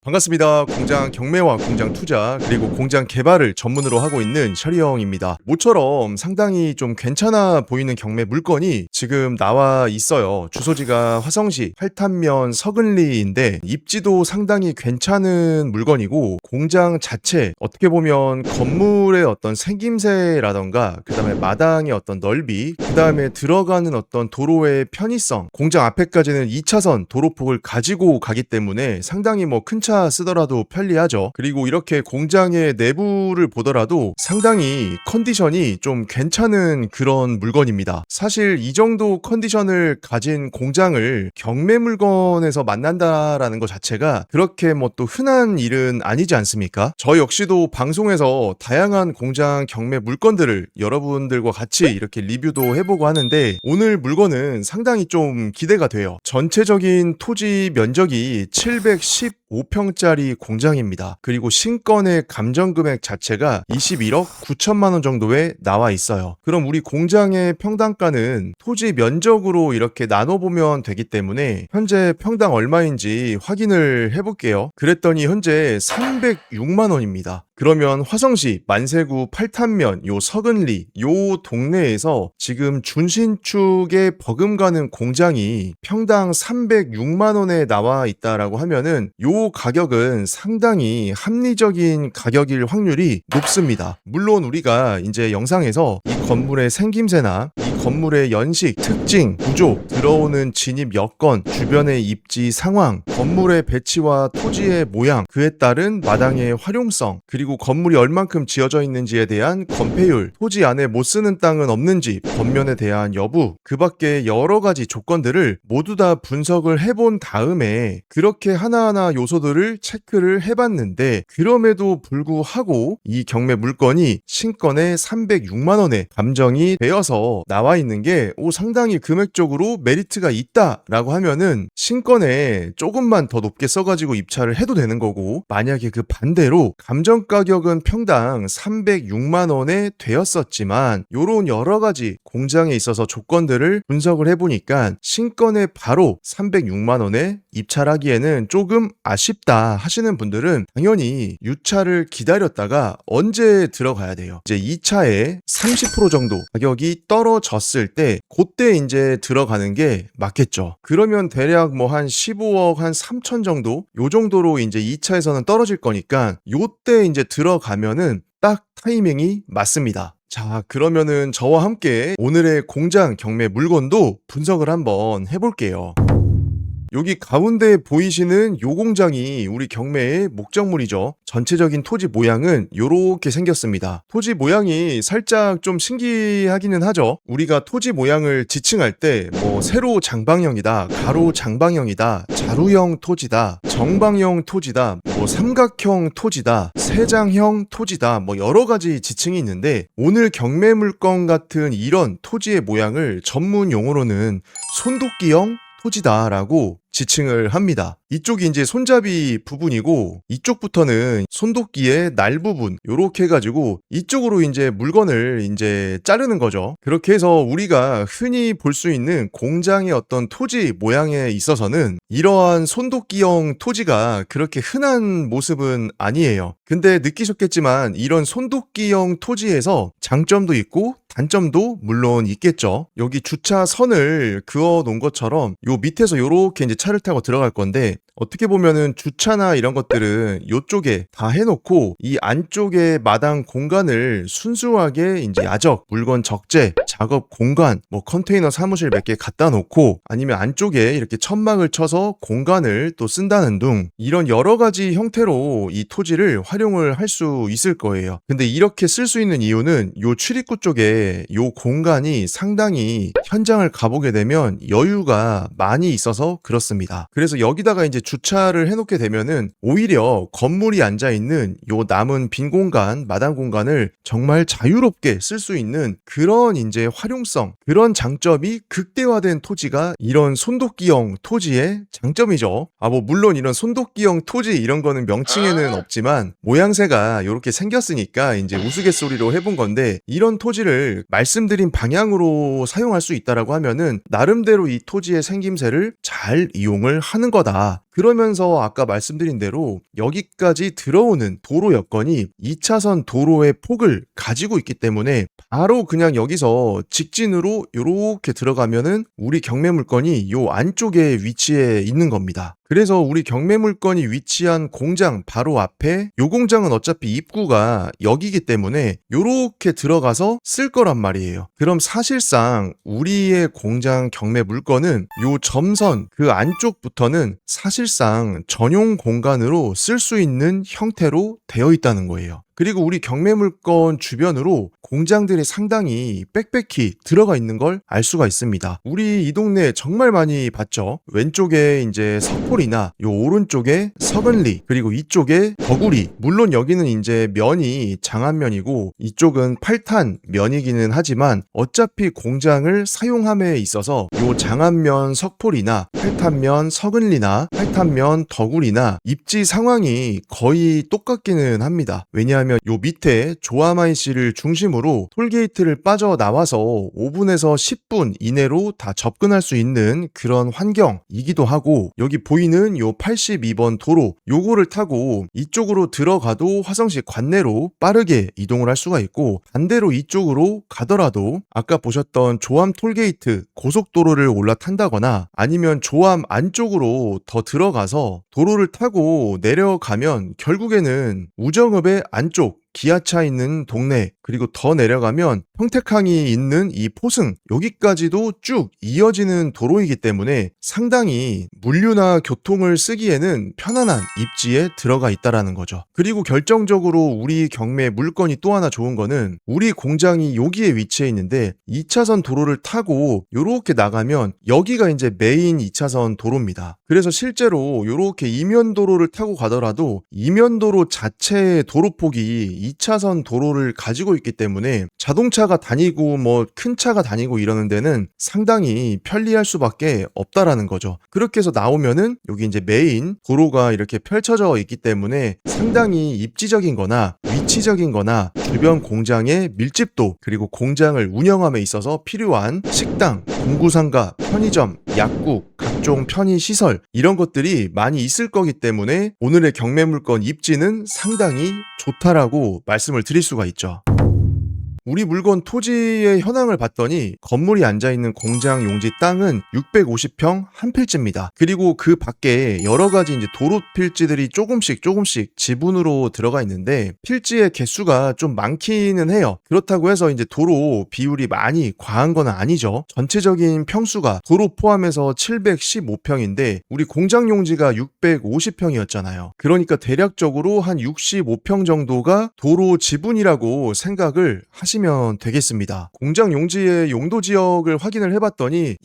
반갑습니다. 공장 경매와 공장 투자 그리고 공장 개발을 전문으로 하고 있는 셔리 형입니다. 모처럼 상당히 좀 괜찮아 보이는 경매 물건이 지금 나와 있어요. 주소지가 화성시 팔탄면 서근리인데 입지도 상당히 괜찮은 물건이고 공장 자체 어떻게 보면 건물의 어떤 생김새라던가 그 다음에 마당의 어떤 넓이 그 다음에 들어가는 어떤 도로의 편의성 공장 앞에까지는 2차선 도로폭을 가지고 가기 때문에 상당히 뭐 큰 차 쓰더라도 편리하죠. 그리고 이렇게 공장의 내부를 보더라도 상당히 컨디션이 좀 괜찮은 그런 물건입니다. 사실 이 정도 컨디션을 가진 공장을 경매 물건에서 만난다라는 것 자체가 그렇게 뭐 또 흔한 일은 아니지 않습니까? 저 역시도 방송에서 다양한 공장 경매 물건들을 여러분들과 같이 이렇게 리뷰도 해보고 하는데 오늘 물건은 상당히 좀 기대가 돼요. 전체적인 토지 면적이 715평짜리 공장입니다. 그리고 신건의 감정금액 자체가 21억 9천만 원 정도에 나와 있어요. 그럼 우리 공장의 평당가는 토지 면적으로 이렇게 나눠보면 되기 때문에 현재 평당 얼마인지 확인을 해볼게요. 그랬더니 현재 306만 원입니다. 그러면 화성시 만세구 팔탄면 요 서근리 요 동네에서 지금 준신축에 버금가는 공장이 평당 306만 원에 나와 있다라고 하면은 요 가격은 상당히 합리적인 가격일 확률이 높습니다. 물론 우리가 이제 영상에서 이 건물의 생김새나 이 건물의 연식, 특징, 구조, 들어오는 진입 여건, 주변의 입지 상황, 건물의 배치와 토지의 모양, 그에 따른 마당의 활용성, 그리고 건물이 얼만큼 지어져 있는지에 대한 건폐율, 토지 안에 못 쓰는 땅은 없는지, 건면에 대한 여부, 그 밖에 여러 가지 조건들을 모두 다 분석을 해본 다음에 그렇게 하나하나 요소들을 체크를 해봤는데 그럼에도 불구하고 이 경매 물건이 신건에 306만 원에 감정이 되어서 나와 있는 게 상당히 금액적으로 메리트가 있다라고 하면은 신건에 조금만 더 높게 써가지고 입찰을 해도 되는 거고 만약에 그 반대로 감정 가격은 평당 306만 원에 되었었지만 요런 여러 가지 공장에 있어서 조건들을 분석을 해보니까 신건에 바로 306만 원에 입찰하기에는 조금 아쉽다 하시는 분들은 당연히 유차를 기다렸다가 언제 들어가야 돼요. 이제 2차에 30% 정도 가격이 떨어졌을 때 그때 이제 들어가는 게 맞겠죠. 그러면 대략 뭐 한 15억 한 3천 정도 요 정도로 이제 2차에서는 떨어질 거니까 요때 이제 들어가면은 딱 타이밍이 맞습니다. 자, 그러면은 저와 함께 오늘의 공장 경매 물건도 분석을 한번 해볼게요. 여기 가운데 보이시는 요 공장이 우리 경매의 목적물이죠. 전체적인 토지 모양은 요렇게 생겼습니다. 토지 모양이 살짝 좀 신기하기는 하죠. 우리가 토지 모양을 지칭할 때 뭐 세로 장방형이다, 가로 장방형이다, 자루형 토지다, 정방형 토지다, 뭐 삼각형 토지다, 세장형 토지다, 뭐 여러 가지 지칭이 있는데 오늘 경매 물건 같은 이런 토지의 모양을 전문 용어로는 손도끼형 토지다라고 지칭을 합니다. 이쪽이 이제 손잡이 부분이고 이쪽부터는 손도끼의 날 부분 요렇게 해가지고 이쪽으로 이제 물건을 이제 자르는 거죠. 그렇게 해서 우리가 흔히 볼 수 있는 공장의 어떤 토지 모양에 있어서는 이러한 손도끼형 토지가 그렇게 흔한 모습은 아니에요. 근데 느끼셨겠지만 이런 손도끼형 토지에서 장점도 있고 단점도 물론 있겠죠. 여기 주차선을 그어 놓은 것처럼 요 밑에서 요렇게 이제 차를 타고 들어갈 건데 어떻게 보면은 주차나 이런 것들은 이쪽에 다 해놓고 이 안쪽에 마당 공간을 순수하게 이제 야적, 물건 적재, 작업 공간, 뭐 컨테이너 사무실 몇 개 갖다 놓고 아니면 안쪽에 이렇게 천막을 쳐서 공간을 또 쓴다는 등 이런 여러 가지 형태로 이 토지를 활용을 할 수 있을 거예요. 근데 이렇게 쓸 수 있는 이유는 요 출입구 쪽에 요 공간이 상당히 현장을 가보게 되면 여유가 많이 있어서 그렇습니다. 그래서 여기다가 이제 주차를 해놓게 되면은 오히려 건물이 앉아있는 요 남은 빈 공간, 마당 공간을 정말 자유롭게 쓸 수 있는 그런 이제 활용성, 그런 장점이 극대화된 토지가 이런 손도끼형 토지의 장점이죠. 뭐 물론 이런 손도끼형 토지 이런 거는 명칭에는 없지만 모양새가 이렇게 생겼으니까 이제 우스갯소리로 해본 건데 이런 토지를 말씀드린 방향으로 사용할 수 있다라고 하면은 나름대로 이 토지의 생김새를 잘 이용을 하는 거다. 그러면서 아까 말씀드린 대로 여기까지 들어오는 도로 여건이 2차선 도로의 폭을 가지고 있기 때문에 바로 그냥 여기서 직진으로 요렇게 들어가면은 우리 경매 물건이 요 안쪽에 위치해 있는 겁니다. 그래서 우리 경매 물건이 위치한 공장 바로 앞에 요 공장은 어차피 입구가 여기기 때문에 요렇게 들어가서 쓸 거란 말이에요. 그럼 사실상 우리의 공장 경매 물건은 요 점선 그 안쪽부터는 사실상 전용 공간으로 쓸 수 있는 형태로 되어 있다는 거예요. 그리고 우리 경매 물건 주변으로 공장들이 상당히 빽빽히 들어가 있는 걸 알 수가 있습니다. 우리 이 동네 정말 많이 봤죠. 왼쪽에 이제 석폴이나 요 오른쪽에 서근리, 그리고 이쪽에 더구리. 물론 여기는 이제 면이 장안면이고 이쪽은 팔탄 면이기는 하지만 어차피 공장을 사용함에 있어서 요 장안면 석폴이나 팔탄면 서근리나 팔탄면 더구리나 입지 상황이 거의 똑같기는 합니다. 왜냐하면 요 밑에 조아마이씨를 중심으로 톨게이트를 빠져나와서 5분에서 10분 이내로 다 접근할 수 있는 그런 환경이기도 하고, 여기 보이는 요 82번 도로 요거를 타고 이쪽으로 들어가도 화성시 관내로 빠르게 이동을 할 수가 있고, 반대로 이쪽으로 가더라도 아까 보셨던 조암 톨게이트 고속도로를 올라탄다거나 아니면 조암 안쪽으로 더 들어가서 도로를 타고 내려가면 결국에는 우정읍의 안쪽 기아차 있는 동네, 그리고 더 내려가면 평택항이 있는 이 포승, 여기까지도 쭉 이어지는 도로이기 때문에 상당히 물류나 교통을 쓰기에는 편안한 입지에 들어가 있다라는 거죠. 그리고 결정적으로 우리 경매 물건이 또 하나 좋은 거는 우리 공장이 여기에 위치해 있는데 2차선 도로를 타고 요렇게 나가면 여기가 이제 메인 2차선 도로입니다. 그래서 실제로 요렇게 이면도로를 타고 가더라도 이면도로 자체의 도로폭이 2차선 도로를 가지고 있기 때문에 자동차가 다니고 뭐 큰 차가 다니고 이러는 데는 상당히 편리할 수밖에 없다라는 거죠. 그렇게 해서 나오면은 여기 이제 메인 도로가 이렇게 펼쳐져 있기 때문에 상당히 입지적인 거나 위치적인 거나 주변 공장의 밀집도, 그리고 공장을 운영함에 있어서 필요한 식당, 공구상가, 편의점, 약국, 각종 편의시설 이런 것들이 많이 있을 거기 때문에 오늘의 경매 물건 입지는 상당히 좋다라고 말씀을 드릴 수가 있죠. 우리 물건 토지의 현황을 봤더니 건물이 앉아있는 공장 용지 땅은 650평 한 필지입니다. 그리고 그 밖에 여러 가지 이제 도로 필지들이 조금씩 지분으로 들어가 있는데 필지의 개수가 좀 많기는 해요. 그렇다고 해서 이제 도로 비율이 많이 과한 건 아니죠. 전체적인 평수가 도로 포함해서 715평인데 우리 공장 용지가 650평이었잖아요. 그러니까 대략적으로 한 65평 정도가 도로 지분이라고 생각을 하시면 되겠습니다. 공장 용지의 용도 지역을 확인을 해봤더니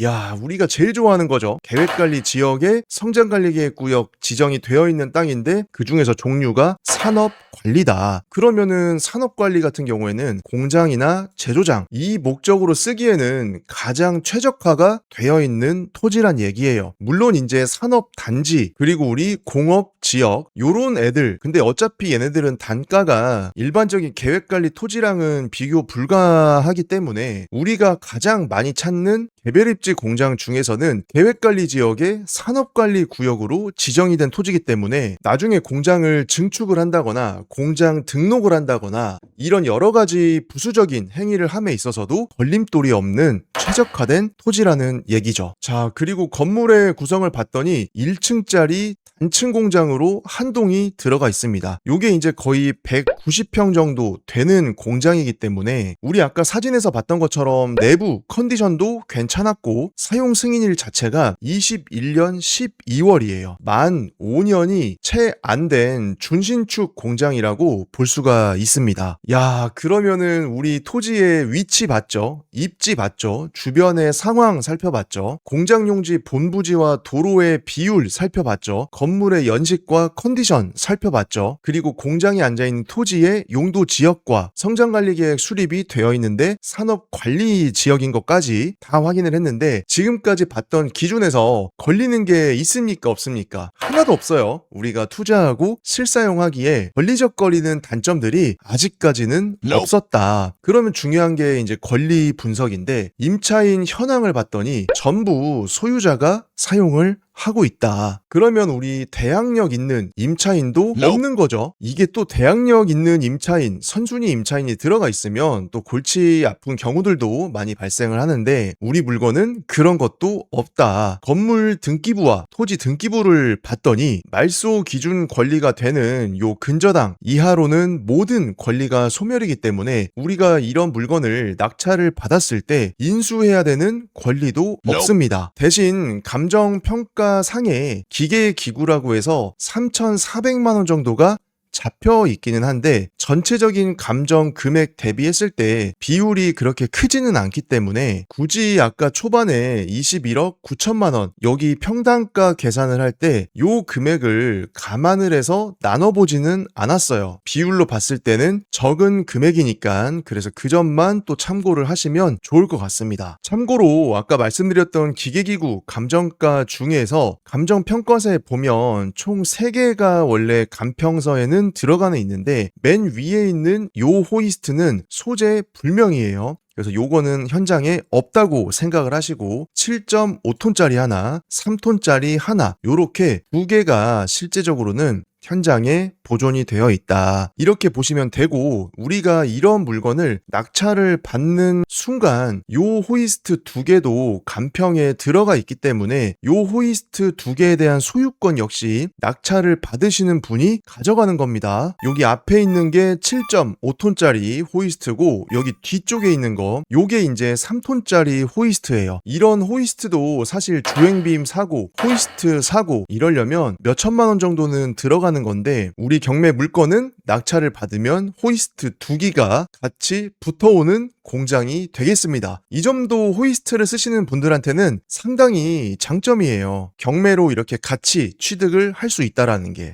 우리가 제일 좋아하는 거죠. 계획관리 지역에 성장관리계획구역 지정이 되어 있는 땅인데 그 중에서 종류가 산업관리다. 그러면은 산업관리 같은 경우에는 공장이나 제조장 이 목적으로 쓰기에는 가장 최적화가 되어 있는 토지란 얘기예요. 물론 이제 산업단지 그리고 우리 공업지역 요런 애들, 근데 어차피 얘네들은 단가가 일반적인 계획관리 토지랑은 비교 불가하기 때문에 우리가 가장 많이 찾는 개별입지 공장 중에서는 계획관리 지역의 산업관리 구역으로 지정이 된 토지이기 때문에 나중에 공장을 증축을 한다거나 공장 등록을 한다거나 이런 여러 가지 부수적인 행위를 함에 있어서도 걸림돌이 없는 최적화된 토지라는 얘기죠. 자, 그리고 건물의 구성을 봤더니 1층짜리 단층 공장으로 한 동이 들어가 있습니다. 요게 이제 거의 190평 정도 되는 공장이기 때문에 우리 아까 사진에서 봤던 것처럼 내부 컨디션도 괜찮았고 사용 승인일 자체가 21년 12월이에요. 만 5년이 채 안 된 준신축 공장이라고 볼 수가 있습니다. 그러면은 우리 토지의 위치 봤죠? 입지 봤죠? 주변의 상황 살펴봤죠? 공장 용지 본부지와 도로의 비율 살펴봤죠? 건물의 연식과 컨디션 살펴봤죠? 그리고 공장이 앉아있는 토지의 용도 지역과 성장관리계획 수립이 되어 있는데 산업관리 지역인 것까지 다 확인을 했는데 지금까지 봤던 기준에서 걸리는 게 있습니까? 없습니까? 하나도 없어요. 우리가 투자하고 실사용하기에 권리적거리는 단점들이 아직까지는 없었다. 그러면 중요한 게 이제 권리 분석인데 임차인 현황을 봤더니 전부 소유자가 사용을 하고 있다. 그러면 우리 대항력 있는 임차인도 없는 거죠. 이게 또 대항력 있는 임차인, 선순위 임차인이 들어가 있으면 또 골치 아픈 경우들도 많이 발생을 하는데 우리 물건은 그런 것도 없다. 건물 등기부와 토지 등기부를 봤더니 말소 기준 권리가 되는 요 근저당 이하로는 모든 권리가 소멸이기 때문에 우리가 이런 물건을 낙찰을 받았을 때 인수해야 되는 권리도 없습니다. 대신 감정평가상에 기계기구라고 해서 3,400만 원 정도가 잡혀 있기는 한데 전체적인 감정 금액 대비했을 때 비율이 그렇게 크지는 않기 때문에 굳이 아까 초반에 21억 9천만 원 여기 평당가 계산을 할 때 요 금액을 감안을 해서 나눠보지는 않았어요. 비율로 봤을 때는 적은 금액이니까 그래서 그 점만 또 참고를 하시면 좋을 것 같습니다. 참고로 아까 말씀드렸던 기계기구 감정가 중에서 감정평가서에 보면 총 3개가 원래 감평서에는 들어가는 있는데 맨 위에 있는 요 호이스트는 소재 불명이에요. 그래서 요거는 현장에 없다고 생각을 하시고 7.5톤짜리 하나, 3톤짜리 하나 요렇게 2개가 실제적으로는 현장에 보존이 되어 있다. 이렇게 보시면 되고 우리가 이런 물건을 낙찰을 받는 순간 요 호이스트 2개도 감평에 들어가 있기 때문에 요 호이스트 2개에 대한 소유권 역시 낙찰을 받으시는 분이 가져가는 겁니다. 여기 앞에 있는 게 7.5톤짜리 호이스트고 여기 뒤쪽에 있는 거 요게 이제 3톤짜리 호이스트예요. 이런 호이스트도 사실 주행비임 사고, 호이스트 사고 이러려면 몇 천만 원 정도는 들어가는 건데 우리 경매 물건은 낙찰을 받으면 호이스트 2기가 같이 붙어오는 공장이 되겠습니다. 이 점도 호이스트를 쓰시는 분들한테는 상당히 장점이에요. 경매로 이렇게 같이 취득을 할 수 있다라는 게.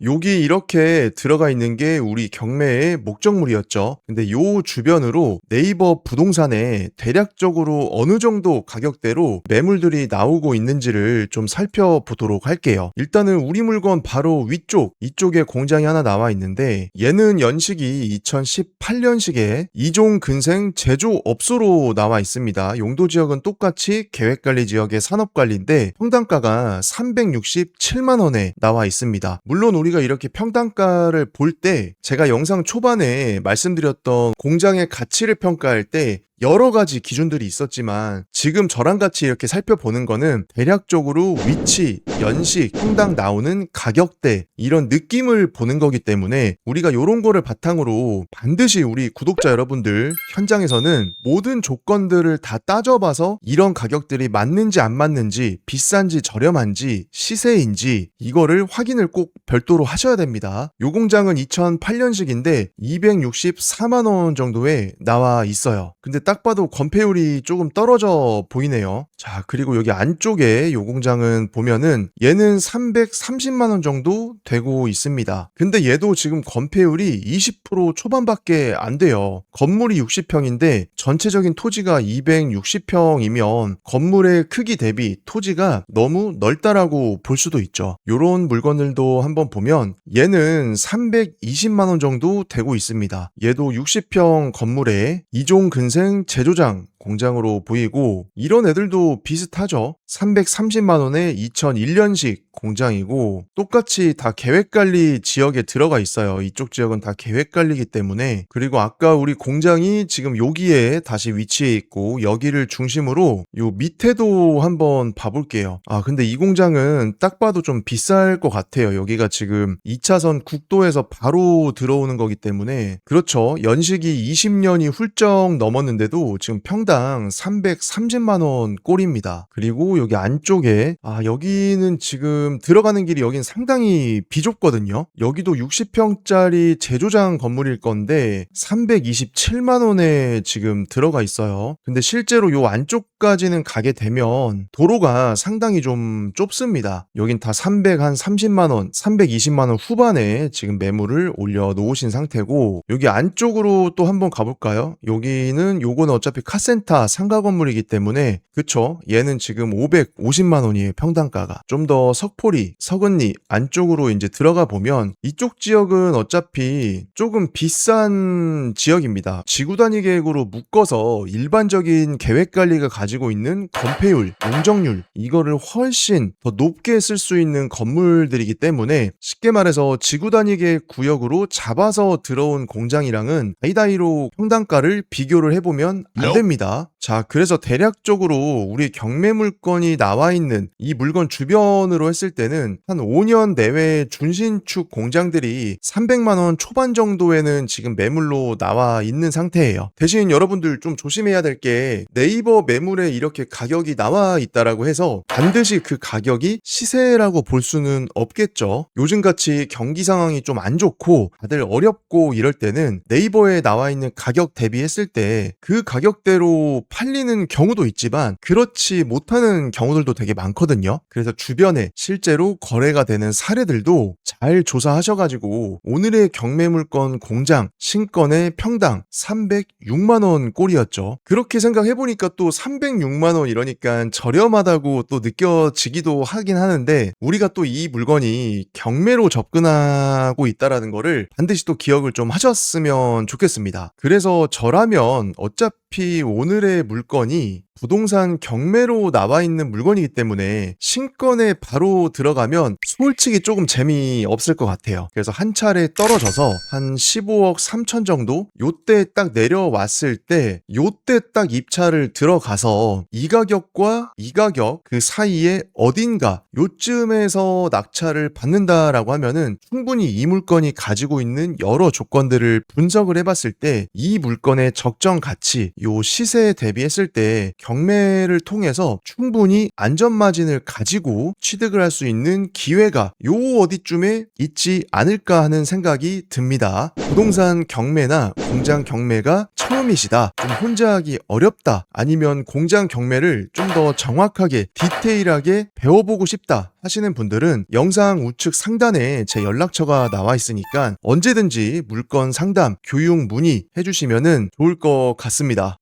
여기 이렇게 들어가 있는 게 우리 경매의 목적물이었죠. 근데 요 주변으로 네이버 부동산에 대략적으로 어느 정도 가격대로 매물들이 나오고 있는지를 좀 살펴보도록 할게요. 일단은 우리 물건 바로 위쪽, 이쪽에 공장이 하나 나와 있는데 얘는 연식이 2018년식에 이종 근생 제조업소로 나와 있습니다. 용도 지역은 똑같이 계획관리 지역의 산업관리인데 평당가가 367만 원에 나와 있습니다. 물론 우리가 이렇게 평당가를 볼 때 제가 영상 초반에 말씀드렸던 공장의 가치를 평가할 때 여러 가지 기준들이 있었지만 지금 저랑 같이 이렇게 살펴보는 거는 대략적으로 위치, 연식, 평당 나오는 가격대 이런 느낌을 보는 거기 때문에 우리가 이런 거를 바탕으로 반드시 우리 구독자 여러분들 현장에서는 모든 조건들을 다 따져봐서 이런 가격들이 맞는지 안 맞는지 비싼지 저렴한지 시세인지 이거를 확인을 꼭 별도로 하셔야 됩니다. 요 공장은 2008년식인데 264만 원 정도에 나와 있어요. 근데 딱 봐도 건폐율이 조금 떨어져 보이네요. 자, 그리고 여기 안쪽에 요 공장은 보면은 얘는 330만 원 정도 되고 있습니다. 근데 얘도 지금 건폐율이 20% 초반밖에 안 돼요. 건물이 60평인데 전체적인 토지가 260평이면 건물의 크기 대비 토지가 너무 넓다라고 볼 수도 있죠. 요런 물건들도 한번 보면 얘는 320만 원 정도 되고 있습니다. 얘도 60평 건물에 이종 근생 제조장 공장으로 보이고 이런 애들도 비슷하죠. 330만 원에 2001년식 공장이고 똑같이 다 계획관리 지역에 들어가 있어요. 이쪽 지역은 다 계획관리이기 때문에. 그리고 아까 우리 공장이 지금 여기에 다시 위치해 있고 여기를 중심으로 요 밑에도 한번 봐볼게요. 아, 근데 이 공장은 딱 봐도 좀 비쌀 것 같아요. 여기가 지금 2차선 국도에서 바로 들어오는 거기 때문에. 그렇죠. 연식이 20년이 훌쩍 넘었는데도 지금 평당 330만 원 꼴입니다. 그리고 여기 안쪽에 여기는 지금 들어가는 길이 여긴 상당히 비좁거든요. 여기도 60평짜리 제조장 건물일 건데 327만 원에 지금 들어가 있어요. 근데 실제로 요 안쪽까지는 가게 되면 도로가 상당히 좀 좁습니다. 여긴 다 330만 원, 320만 원 후반에 지금 매물을 올려 놓으신 상태고 여기 안쪽으로 또 한번 가볼까요? 여기는 요거는 어차피 카센터 신렌타 상가 건물이기 때문에 그쵸? 얘는 지금 550만 원이에요. 평당가가. 좀 더 석포리, 서근리 안쪽으로 이제 들어가 보면 이쪽 지역은 어차피 조금 비싼 지역입니다. 지구 단위 계획으로 묶어서 일반적인 계획 관리가 가지고 있는 건폐율, 용적률 이거를 훨씬 더 높게 쓸 수 있는 건물들이기 때문에 쉽게 말해서 지구 단위 계획 구역으로 잡아서 들어온 공장이랑은 다이다이로 평당가를 비교를 해보면 안 됩니다. 자, 그래서 대략적으로 우리 경매 물건이 나와 있는 이 물건 주변으로 했을 때는 한 5년 내외 준신축 공장들이 300만 원 초반 정도에는 지금 매물로 나와 있는 상태예요. 대신 여러분들 좀 조심해야 될 게 네이버 매물에 이렇게 가격이 나와 있다라고 해서 반드시 그 가격이 시세라고 볼 수는 없겠죠. 요즘같이 경기 상황이 좀 안 좋고 다들 어렵고 이럴 때는 네이버에 나와 있는 가격 대비했을 때 그 가격대로 팔리는 경우도 있지만 그렇지 못하는 경우들도 되게 많거든요. 그래서 주변에 실제로 거래가 되는 사례들도 잘 조사하셔가지고 오늘의 경매물건 공장 신건의 평당 306만 원 꼴이었죠. 그렇게 생각해보니까 또 306만 원 이러니까 저렴하다고 또 느껴지기도 하긴 하는데 우리가 또 이 물건이 경매로 접근하고 있다라는 거를 반드시 또 기억을 좀 하셨으면 좋겠습니다. 그래서 저라면 어차피 오늘의 물건이 부동산 경매로 나와 있는 물건이기 때문에 신건에 바로 들어가면 솔직히 조금 재미없을 것 같아요. 그래서 한 차례 떨어져서 한 15억 3천 정도? 요때 딱 내려왔을 때 요때 딱 입찰을 들어가서 이 가격과 이 가격 그 사이에 어딘가 요쯤에서 낙찰을 받는다라고 하면은 충분히 이 물건이 가지고 있는 여러 조건들을 분석을 해봤을 때 이 물건의 적정 가치, 요 시세에 대비했을 때 경매를 통해서 충분히 안전마진을 가지고 취득을 할 수 있는 기회가 요 어디쯤에 있지 않을까 하는 생각이 듭니다. 부동산 경매나 공장 경매가 처음이시다, 좀 혼자 하기 어렵다, 아니면 공장 경매를 좀 더 정확하게 디테일하게 배워보고 싶다 하시는 분들은 영상 우측 상단에 제 연락처가 나와 있으니까 언제든지 물건 상담, 교육 문의 해주시면 좋을 것 같습니다.